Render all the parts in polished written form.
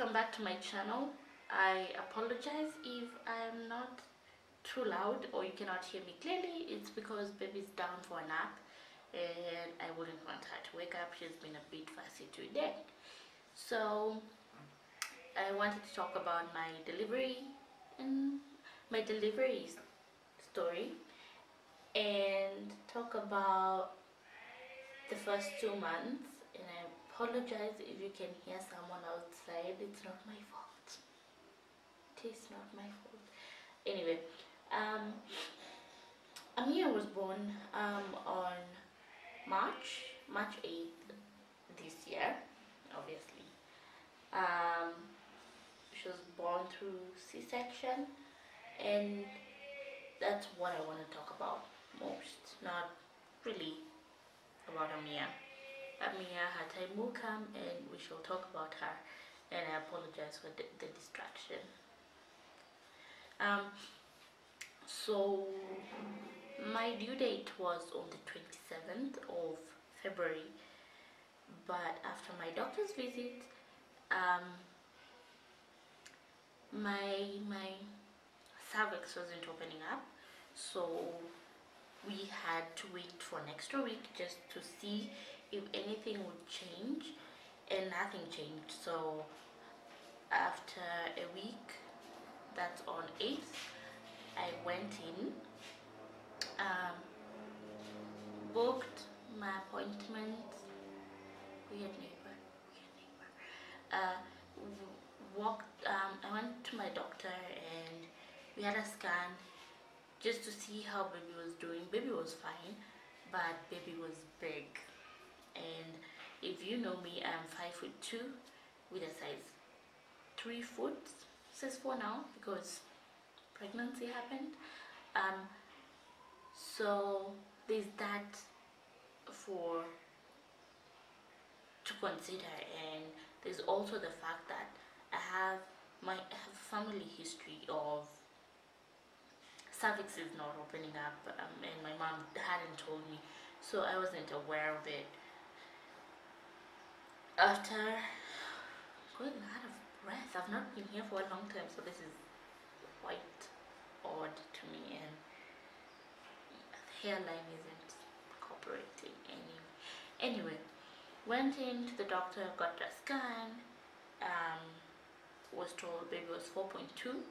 welcome back to my channel. I apologize if I'm not too loud or you cannot hear me clearly. It's because baby's down for a nap and I wouldn't want her to wake up. She's been a bit fussy today. So I wanted to talk about my delivery and my delivery story, and talk about the first 2 months. And I apologize if you can hear someone outside. It's not my fault. It is not my fault. Anyway, Amiyah was born on March 8th this year, obviously. She was born through C-section, and that's what I want to talk about most, not really about Amiyah. Amiyah had time will come and we shall talk about her, and I apologize for the distraction. So my due date was on the 27th of February, but after my doctor's visit, my cervix wasn't opening up, so we had to wait for an extra week just to see if anything would change, and nothing changed. So after a week, that's on 8th, I went in, booked my appointment. Weird neighbor. I went to my doctor and we had a scan just to see how baby was doing. Baby was fine, but baby was big. And if you know me, I'm 5'2" with a size 3 foot, size 4 now because pregnancy happened. So there's that to consider, and there's also the fact that I have a family history of cervix is not opening up, and my mom hadn't told me, so I wasn't aware of it. After going out of breath, I've not been here for a long time, so this is quite odd to me, and the hairline isn't cooperating anyway. Went in to the doctor, got a scan, was told baby was 4.2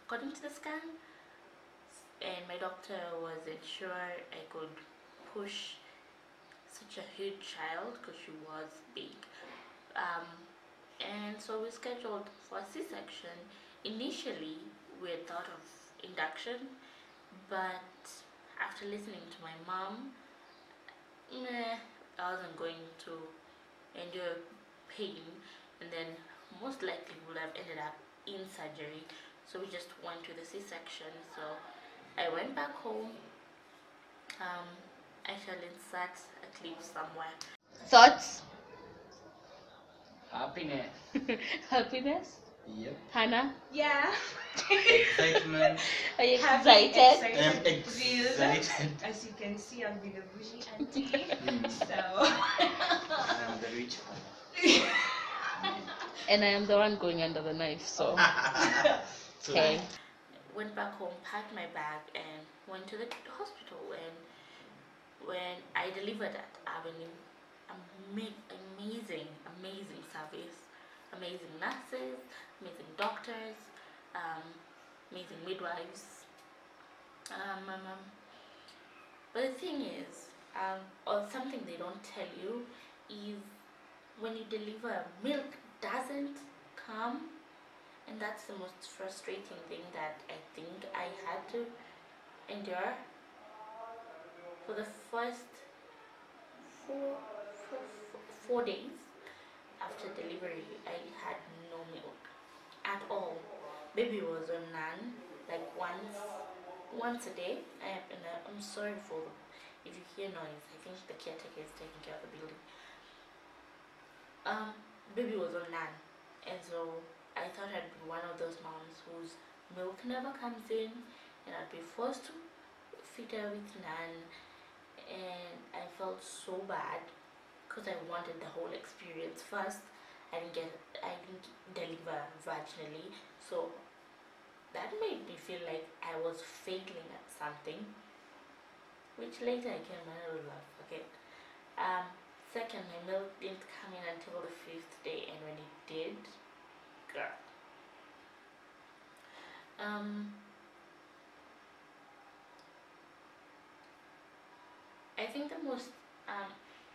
according to the scan, and my doctor wasn't sure I could push such a huge child because she was big. And so we scheduled for a C-section. Initially we had thought of induction, but after listening to my mom, I wasn't going to endure pain, and then most likely would have ended up in surgery, so we just went to the C-section. So I went back home. I shall insert a clip somewhere. Thoughts? Happiness. Happiness? Yep. Hannah? Yeah. Excitement. Are you Happy, excited? I'm excited. As you can see, I'll be the bougie auntie. So. I'm the rich one. And I am the one going under the knife, so. Okay. Went back home, packed my bag, and went to the hospital. And when I delivered at Avenue, amazing service, amazing nurses, amazing doctors, amazing midwives. But the thing is, or something they don't tell you, is when you deliver, milk doesn't come, and that's the most frustrating thing that I think I had to endure. For the first four days after delivery, I had no milk at all. Baby was on none, like once a day. I'm sorry for if you hear noise. I think the caretaker is taking care of the building. Baby was on none, and so I thought I'd be one of those moms whose milk never comes in, and I'd be forced to feed her with none. And I felt so bad because I wanted the whole experience. First, I didn't deliver vaginally, so that made me feel like I was failing at something, which later I came and I will not forget. Second, my milk didn't come in until the 5th day, and when it did, girl, I think the most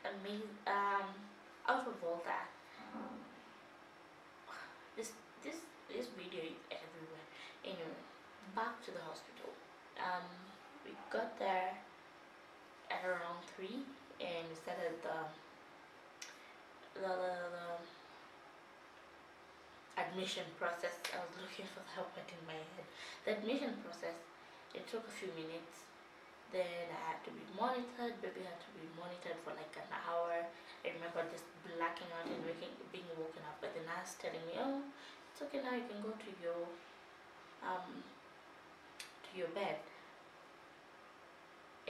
amazing out of all that, this this video is everywhere. Anyway, back to the hospital. We got there at around 3, and we started the admission process. I was looking for the word in my head. The admission process, it took a few minutes. Then I had to be monitored. Baby had to be monitored for like an hour. I remember just blacking out and being woken up by the nurse telling me, "Oh, it's okay now. You can go to your bed."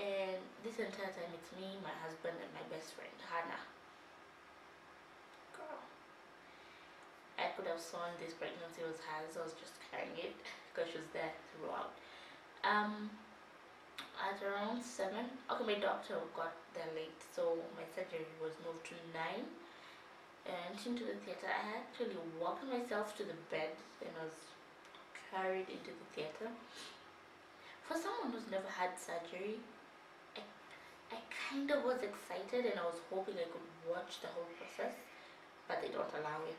And this entire time, it's me, my husband, and my best friend Hannah. Girl, I could have sworn this pregnancy was hers. I was just carrying it because she was there throughout. At around 7, okay, my doctor got there late, so my surgery was moved to 9. And into the theater, I actually walked myself to the bed and was carried into the theater. For someone who's never had surgery, I kind of was excited, and I was hoping I could watch the whole process, but they don't allow it.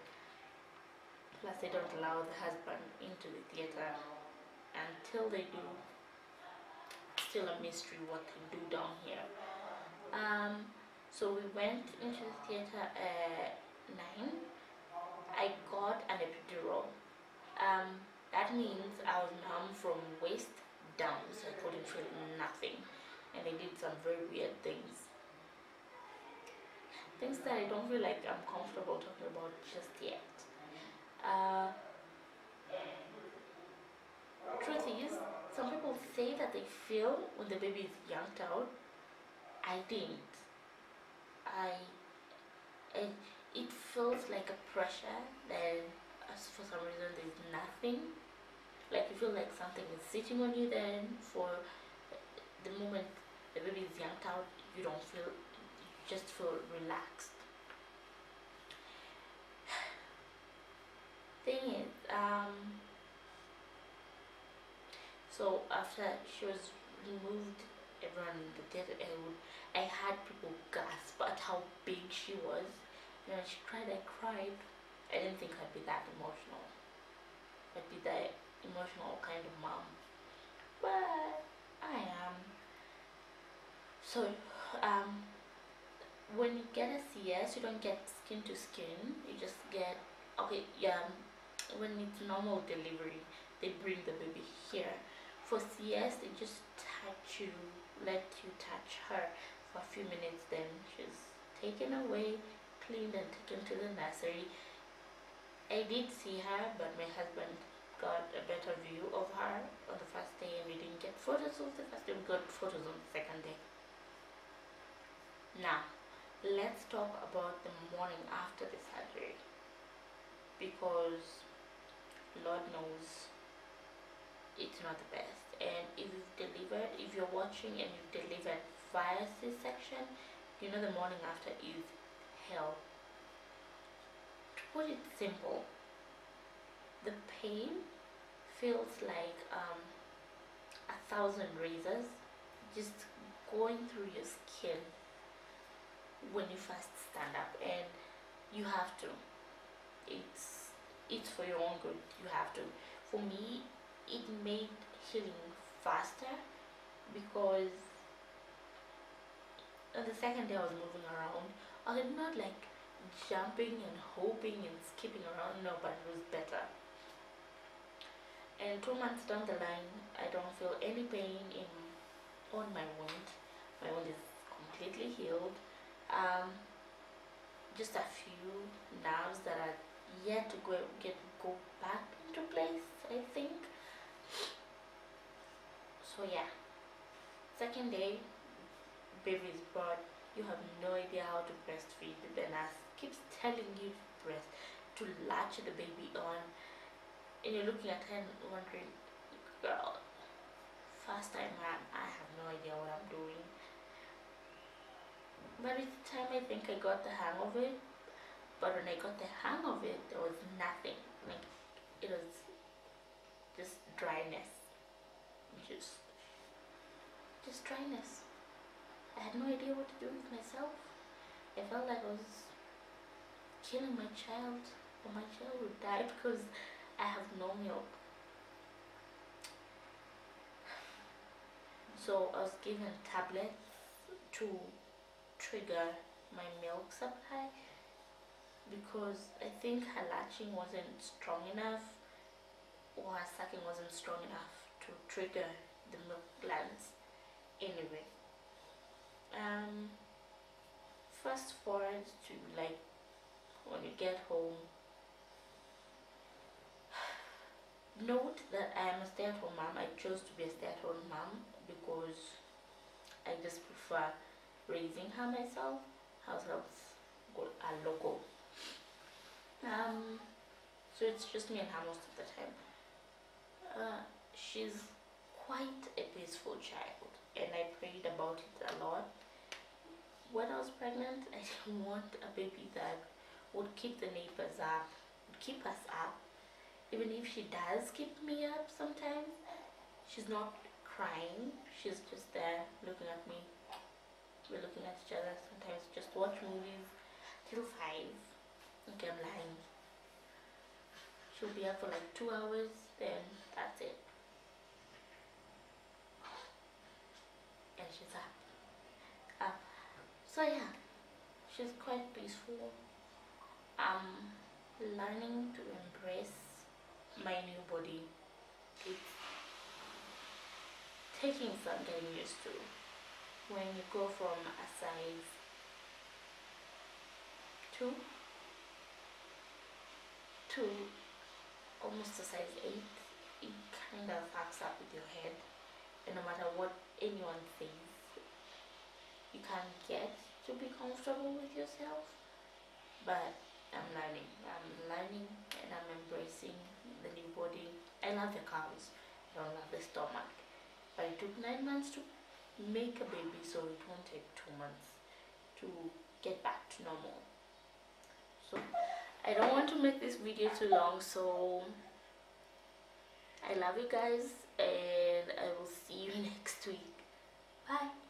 Plus, they don't allow the husband into the theater until they do. Still a mystery what they do down here. So we went into the theater at 9. I got an epidural. That means I was numb from waist down, so I couldn't feel nothing, and they did some very weird things that I don't feel like I'm comfortable talking about just yet. Truth is, some people say that they feel when the baby is yanked out. I didn't. It feels like a pressure, then for some reason there's nothing. Like you feel like something is sitting on you, then for the moment the baby is yanked out, you don't feel, you just feel relaxed. Thing is, so after she was removed, everyone in the theater, I had people gasp at how big she was. When she cried, I cried. I didn't think I'd be that emotional. I'd be the emotional kind of mom, but I am. So, when you get a CS, you don't get skin to skin. You just get, okay, yeah. When it's normal delivery, they bring the baby here. For CS, they just touch you, let you touch her for a few minutes, then she's taken away, cleaned, and taken to the nursery. I did see her, but my husband got a better view of her on the first day, and we didn't get photos of the first day. We got photos on the second day. Now, let's talk about the morning after the surgery, because Lord knows it's not the best. And if you're watching and you've delivered via C-section, you know the morning after is hell. To put it simple, the pain feels like 1,000 razors just going through your skin when you first stand up, and you have to. It's for your own good. You have to. For me, it made healing faster, because on the second day I was moving around. I was not like jumping and hoping and skipping around, no, but it was better. And 2 months down the line, I don't feel any pain on my wound. My wound is completely healed. Just a few nerves that are yet to go back into place, I think. So yeah, second day, baby is brought. You have no idea how to breastfeed. The nurse keeps telling you breast to latch the baby on, and you're looking at her and wondering, girl, first time I have no idea what I'm doing. But with time I think I got the hang of it. But when I got the hang of it, there was nothing. Like, it was just dryness. Just dryness. I had no idea what to do with myself. I felt like I was killing my child, or my child would die because I have no milk. So I was given tablets to trigger my milk supply because I think her latching wasn't strong enough, or her sucking wasn't strong enough to trigger the milk glands. Anyway, fast forward to like when you get home. Note that I am a stay-at-home mom. I chose to be a stay-at-home mom because I just prefer raising her myself. House helps are local. So it's just me and her most of the time. She's quite a peaceful child, and I prayed about it a lot. When I was pregnant, I didn't want a baby that would keep the neighbors up, would keep us up. Even if she does keep me up sometimes, she's not crying, she's just there looking at me. We're looking at each other, sometimes just watch movies till 5. Okay, I'm lying. She'll be up for like 2 hours, then that's it. And she's up. So yeah, she's quite peaceful. I'm learning to embrace my new body. It's taking some getting used to. When you go from a size 2 to almost a size 8, it kind of fucks up with your head, and no matter what anyone says, you can't get to be comfortable with yourself. But I'm learning and I'm embracing the new body. I love the curves, I don't love the stomach, but it took 9 months to make a baby, so it won't take 2 months to get back to normal. So I don't want to make this video too long, so I love you guys, and I will see you next week. Bye.